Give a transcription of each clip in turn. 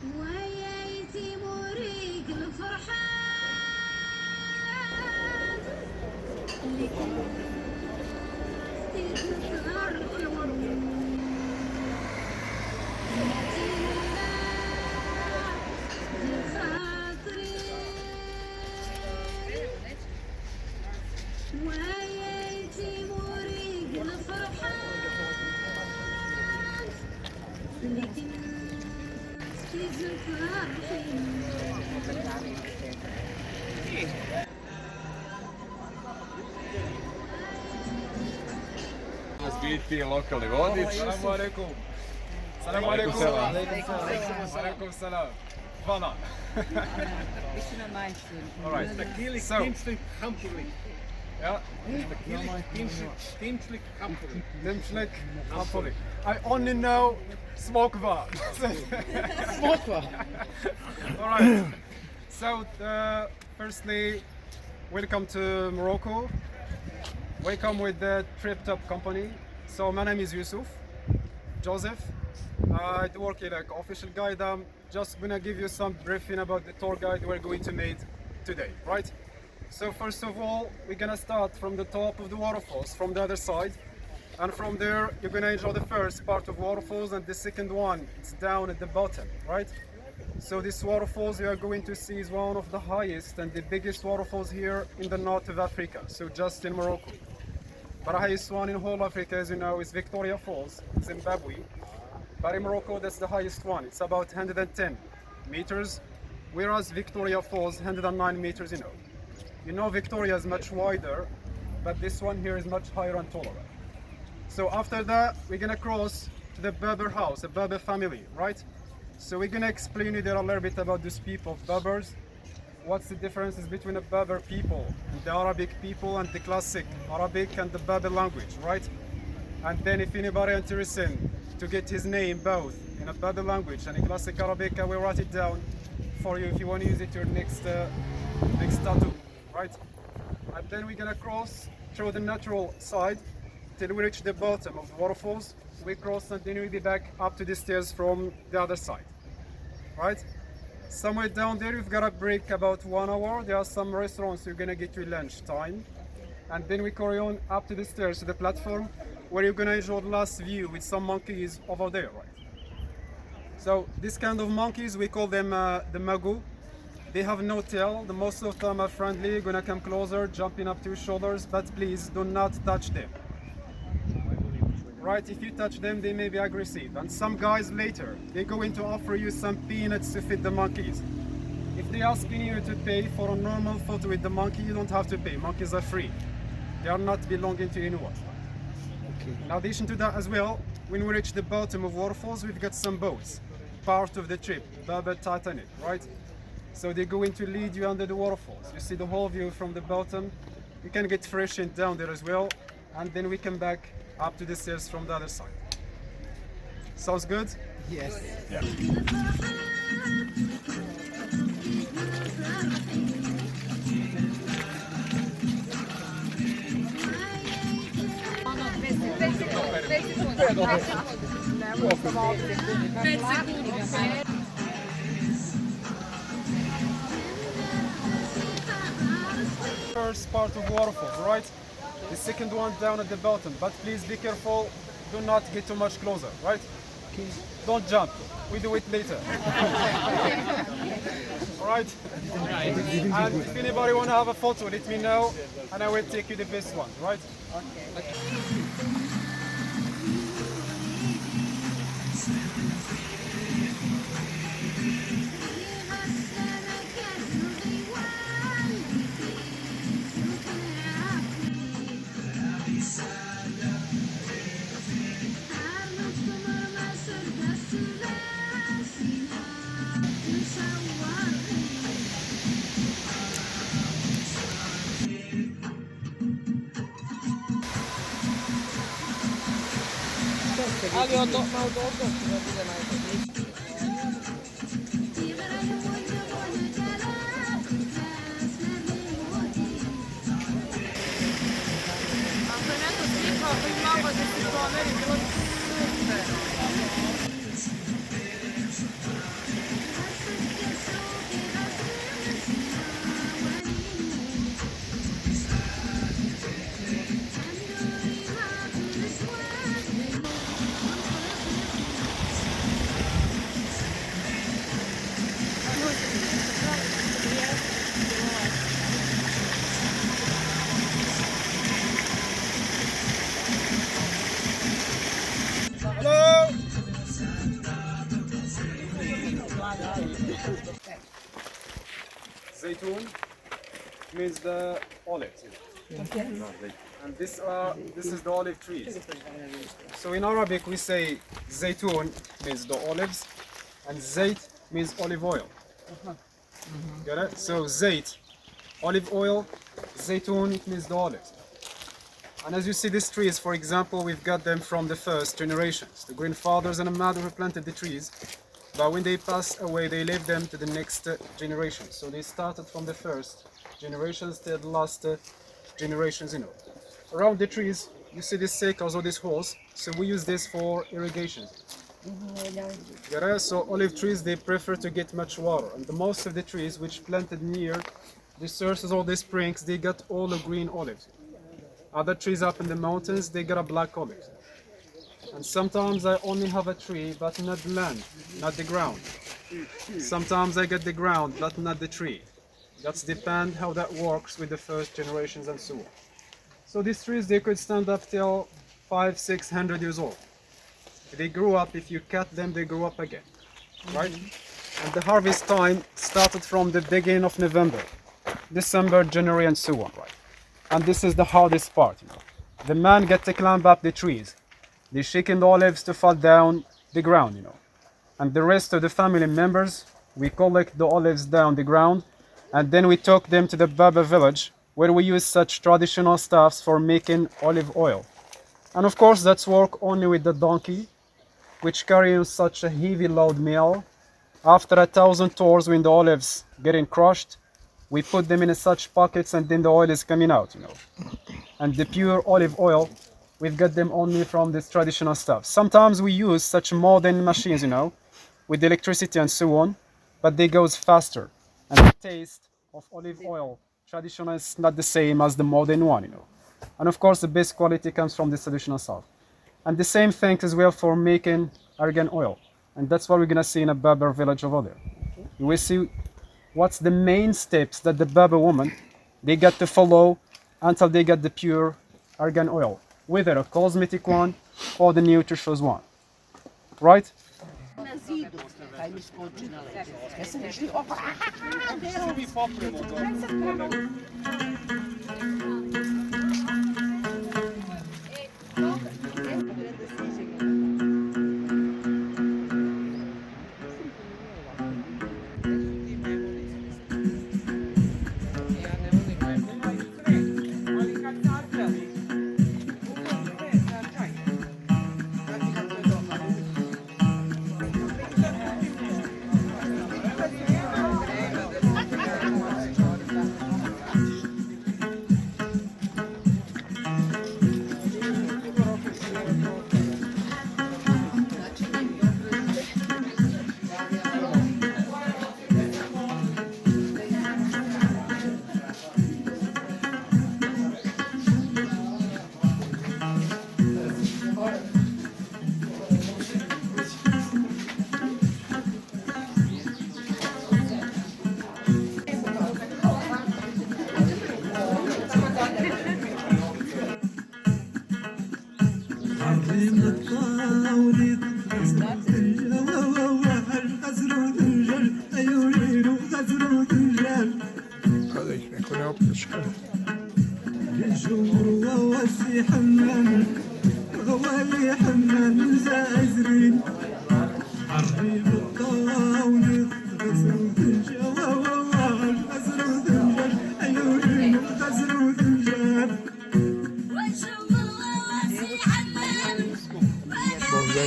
ويايتي مريق الفرحان اللي ويايتي مريق الفرحان لكن Nas biti lokalni vodič. Assalamu alaikum. Assalamu alaikum. Alaikum salam. Hvala. All right. So, yeah. Dimslik Hampuri. I only know Smokva. Smokva. All right. So, firstly, welcome to Morocco. Welcome with the Trip Top company. So my name is Joseph. I work in like official guide. I'm just gonna give you some briefing about the tour guide we're going to make today, right? So first of all, we're gonna start from the top of the waterfalls, from the other side. And from there, you're gonna enjoy the first part of waterfalls, and the second one, it's down at the bottom, right? So this waterfalls you are going to see is one of the highest and the biggest waterfalls here in the north of Africa, so just in Morocco. But the highest one in whole Africa, as you know, is Victoria Falls, Zimbabwe. But in Morocco, that's the highest one. It's about 110 meters, whereas Victoria Falls, 109 meters, you know. You know Victoria is much wider, but this one here is much higher and taller. So after that, we're gonna cross to the Berber house, the Berber family, right? So we're gonna explain you there a little bit about these people, Berbers. What's the differences between the Berber people, the Arabic people, and the classic Arabic and the Berber language, right? And then if anybody interested to get his name both in a Berber language and in classic Arabic, I will write it down for you if you want to use it your next tattoo, right? And then we're gonna cross through the natural side till we reach the bottom of the waterfalls. We cross and then we'll be back up to the stairs from the other side, right? Somewhere down there you've got a break about 1 hour. There are some restaurants you're gonna get your lunch time, and then we carry on up to the stairs to the platform where you're gonna enjoy the last view with some monkeys over there, right? So this kind of monkeys, we call them the magu. They have no tail. The most of them are friendly, you're gonna come closer, jumping up to your shoulders, but please do not touch them. Right, if you touch them, they may be aggressive. And some guys later, they're going to offer you some peanuts to feed the monkeys. If they're asking you to pay for a normal photo with the monkey, you don't have to pay. Monkeys are free. They are not belonging to anyone. Okay. In addition to that as well, when we reach the bottom of waterfalls, we've got some boats. Part of the trip, Berber Titanic, right? So they're going to lead you under the waterfalls. You see the whole view from the bottom. You can get freshened down there as well. And then we come back up to the stairs from the other side. Sounds good? Yes. Yeah. First part of waterfalls, right? The second one down at the bottom, but please be careful, do not get too much closer, right? Okay. Don't jump, we do it later. Alright? And if anybody want to have a photo, let me know, and I will take you the best one, right? Okay. Ali o to malo dobro, da bude najbolje. Ako je neko slikao koji mogo da se pomeri, bilo bi super. Zaytun means the olives. And this is the olive trees. So in Arabic we say zaytun means the olives, and zayt means olive oil. Get it? So zayt, olive oil, zaytun, it means the olives. And as you see, these trees, for example, we've got them from the first generations. The grandfathers and the mother who planted the trees, but when they pass away, they leave them to the next generation. So they started from the first generations to the last generations, Around the trees, you see these cycles or these holes, so we use this for irrigation. So olive trees, they prefer to get much water, and the most of the trees which planted near the sources or the springs, they got all the green olives. Other trees up in the mountains, they got a black olives. And sometimes I only have a tree, but not the land, not the ground. Sometimes I get the ground, but not the tree. That's depend how that works with the first generations and so on. So these trees, they could stand up till 500-600 years old. They grew up, if you cut them, they grow up again, right? And the harvest time started from the beginning of November, December, January, and so on, right? And this is the hardest part, The man get to climb up the trees. They shaking the olives to fall down the ground, And the rest of the family members, we collect the olives down the ground, and then we took them to the Berber village, where we use such traditional stuffs for making olive oil. And of course, that's work only with the donkey, which carries such a heavy load meal. After 1,000 tours, when the olives getting crushed, we put them in such pockets, and then the oil is coming out, And the pure olive oil, we've got them only from this traditional stuff. Sometimes we use such modern machines, with electricity and so on, but they goes faster. And the taste of olive oil, traditional, is not the same as the modern one, And of course, the best quality comes from the traditional stuff. And the same thing as well for making argan oil. And that's what we're gonna see in a Berber village over there. You will see what's the main steps that the Berber woman, they got to follow until they get the pure argan oil, whether a cosmetic one or the nutritious one, right?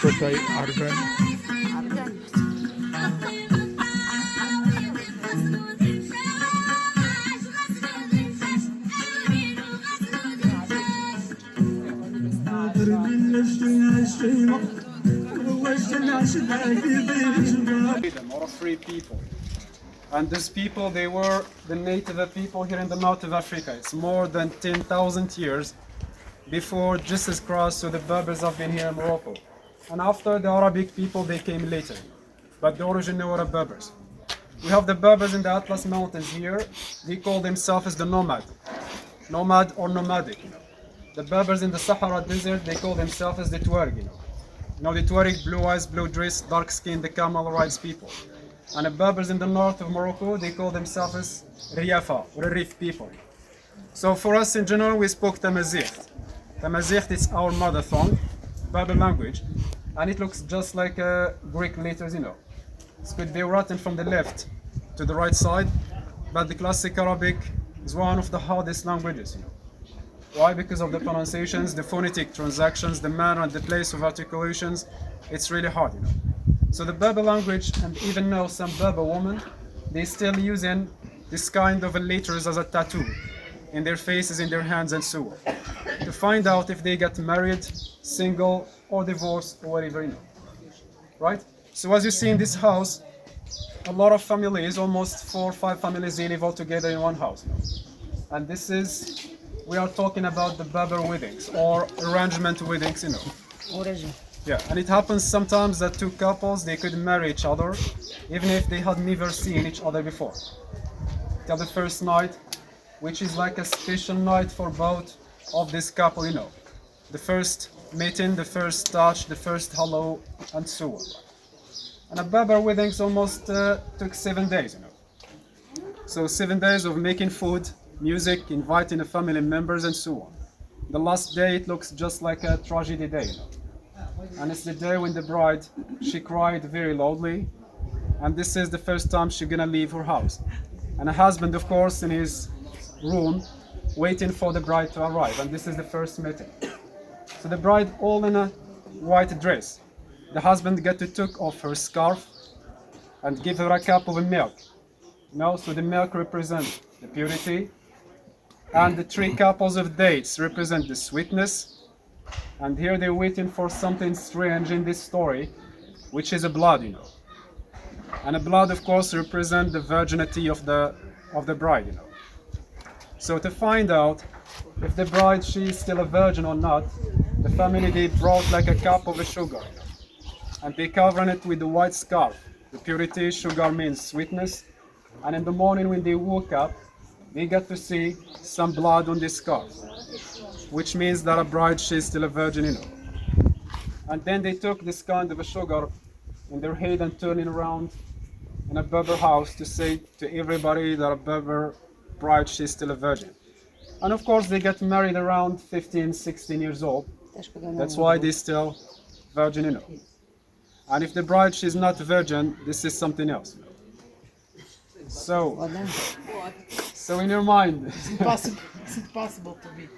tutaj argan. Or free people. And these people, they were the native people here in the north of Africa. It's more than 10,000 years before Jesus Christ, so the Berbers have been here in Morocco. And after the Arabic people, they came later. But the origin they were Berbers. We have the Berbers in the Atlas Mountains here. They call themselves as the nomad. Nomad or nomadic. The Berbers in the Sahara Desert, they call themselves as the Tuareg. The Tuareg, blue eyes, blue dress, dark skin, the camel rides people. And the Berbers in the north of Morocco, they call themselves Riafa, or Rif people. So for us in general, we spoke Tamazight. Tamazight is our mother tongue, Berber language, and it looks just like Greek letters, you know. It could be written from the left to the right side, but the classic Arabic is one of the hardest languages, you know. Why? Because of the pronunciations, the phonetic transactions, the manner and the place of articulations. It's really hard, you know. So the Berber language, and even now some Berber women, they still using this kind of letters as a tattoo in their faces, in their hands, and so on, to find out if they get married, single, or divorced, or whatever, you know. Right? So as you see in this house, a lot of families, almost 4 or 5 families, they live all together in one house, you know. And this is, we are talking about the Berber weddings, or arrangement weddings, you know. Origin. Yeah, and it happens sometimes that 2 couples, they could marry each other, even if they had never seen each other before. Till the first night, which is like a special night for both of this couple, you know. The first meeting, the first touch, the first hello, and so on. And a Berber weddings almost took 7 days, you know. So 7 days of making food, music, inviting the family members, and so on. The last day, it looks just like a tragedy day, you know. And it's the day when the bride, she cried very loudly, and this is the first time she's gonna leave her house. And a husband, of course, in his room, waiting for the bride to arrive, and this is the first meeting. So the bride all in a white dress. The husband get to take off her scarf and give her a cup of milk. You know, so the milk represents the purity, and the 3 couples of dates represent the sweetness. And here they're waiting for something strange in this story, which is a blood, you know. And a blood, of course, represents the virginity of the bride, you know. So to find out if the bride, she is still a virgin or not, the family, they brought like a cup of sugar, you know, and they covering it with the white scarf. The purity, sugar means sweetness. And in the morning when they woke up, they get to see some blood on this scarf, which means that a bride, she's still a virgin, you know. And then they took this kind of a sugar in their head and turning around in a Berber house to say to everybody that a Berber bride, she's still a virgin. And of course, they get married around 15, 16 years old. That's why they're still virgin, you know. And if the bride, she's not a virgin, this is something else. So in your mind, Is it possible to be?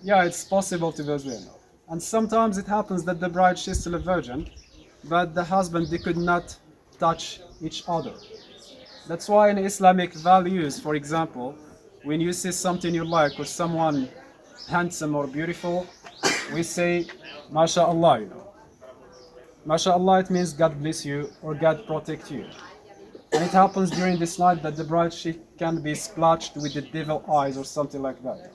yeah, it's possible to be as well. And sometimes it happens that the bride, she's still a virgin, but the husband, they could not touch each other. That's why in Islamic values, for example, when you see something you like or someone handsome or beautiful, we say, MashaAllah, you know. MashaAllah, it means God bless you or God protect you. And it happens during this night that the bride, she can be splashed with the devil eyes or something like that.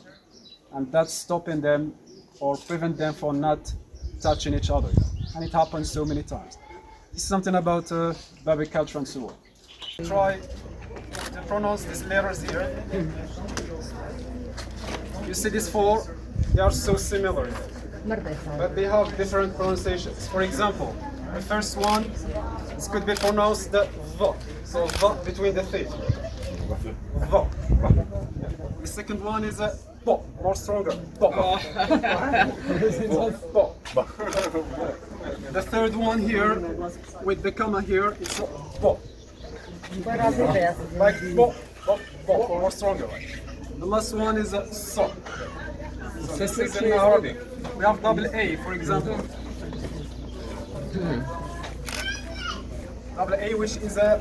And that's stopping them or prevent them from not touching each other. You know? And it happens so many times. It's something about Berber culture and so on. Try to pronounce these letters here. You see these 4, they are so similar, but they have different pronunciations. For example, the first one, this could be pronounced the V, so V between the teeth. V. The second one is a Bo, more stronger. Bo. Bo. The third one here, with the comma here, it's Bo. Like Bo, Bo, Bo, more stronger. The last one is a So. So this is in Arabic. We have double A, for example. Double A, which is a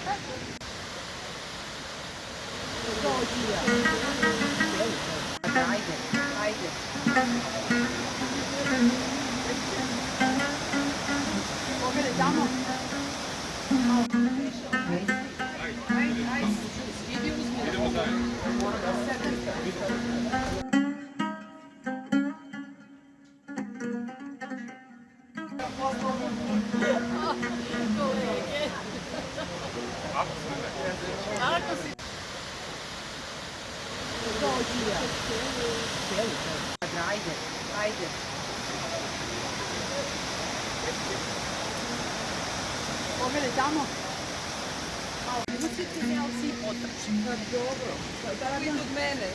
Ajde, ajde. Ajde, ajde. Pogledaj tamo. Ucite mi, ali si potrči. Pa dobro. Sada vi od mene.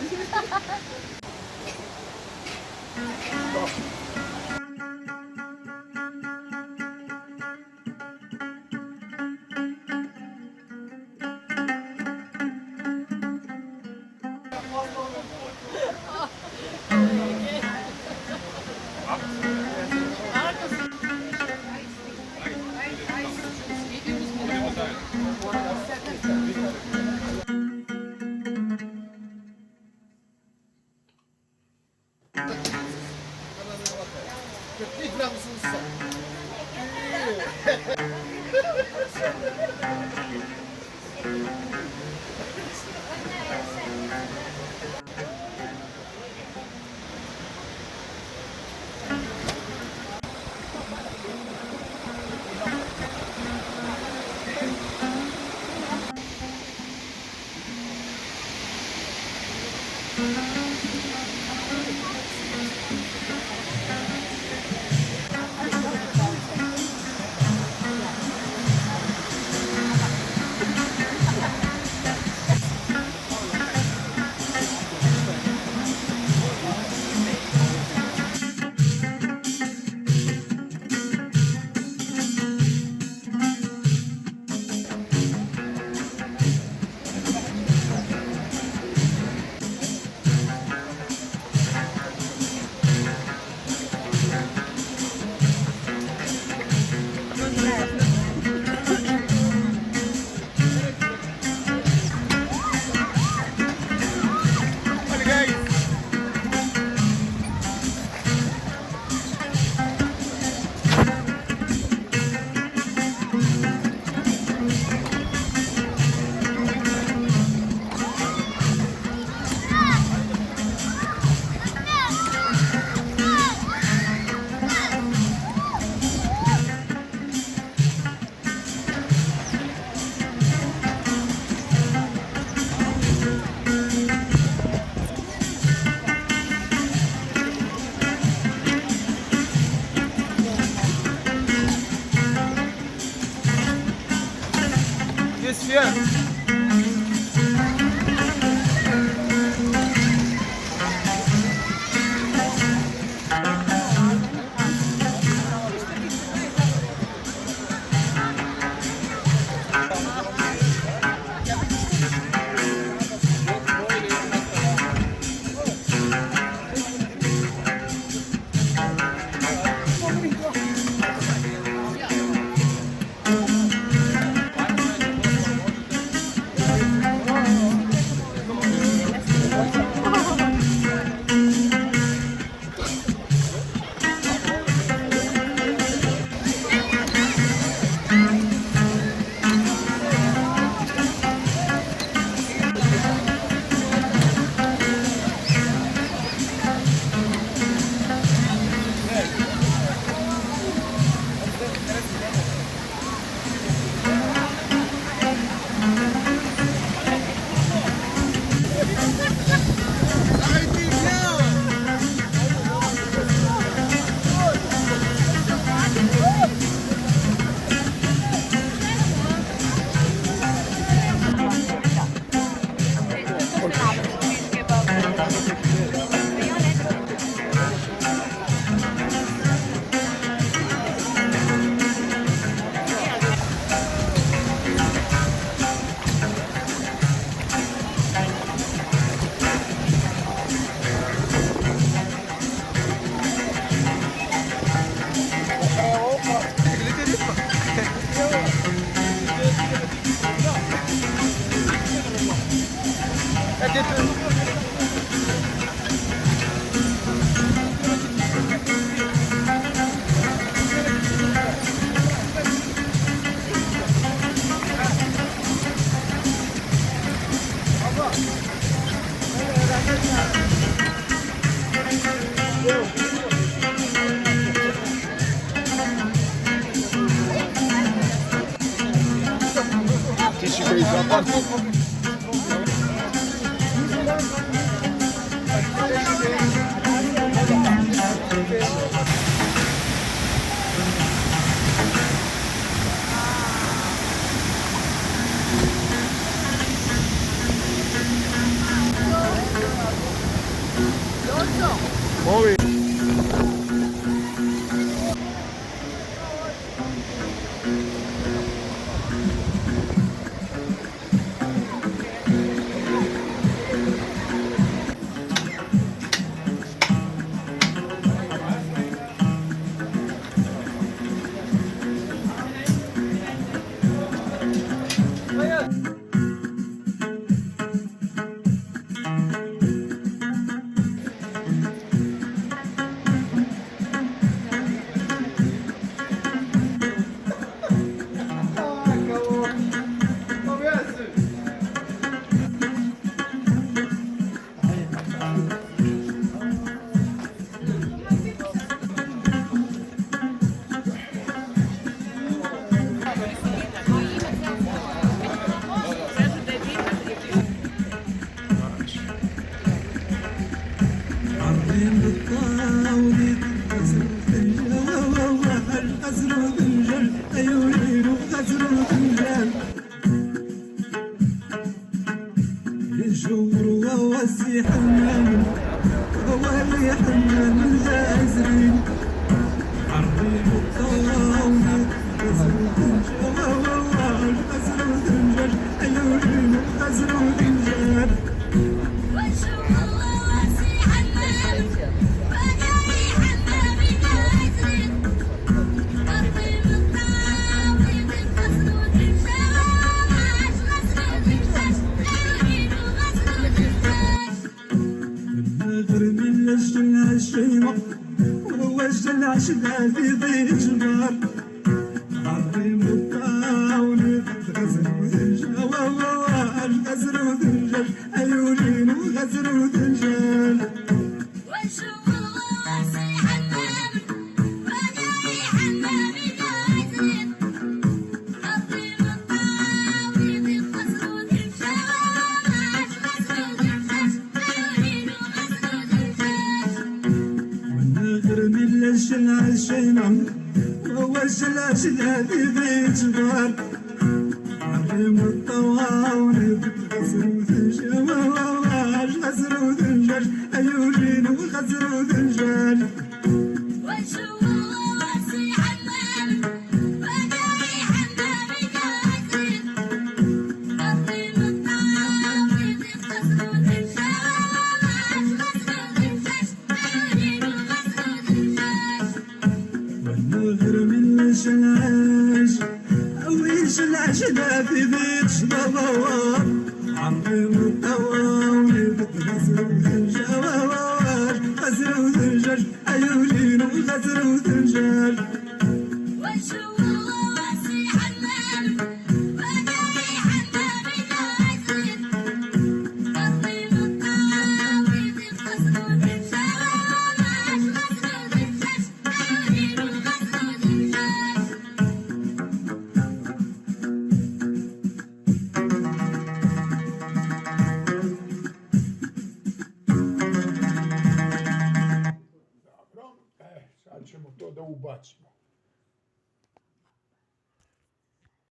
Sad ćemo to da ubacimo.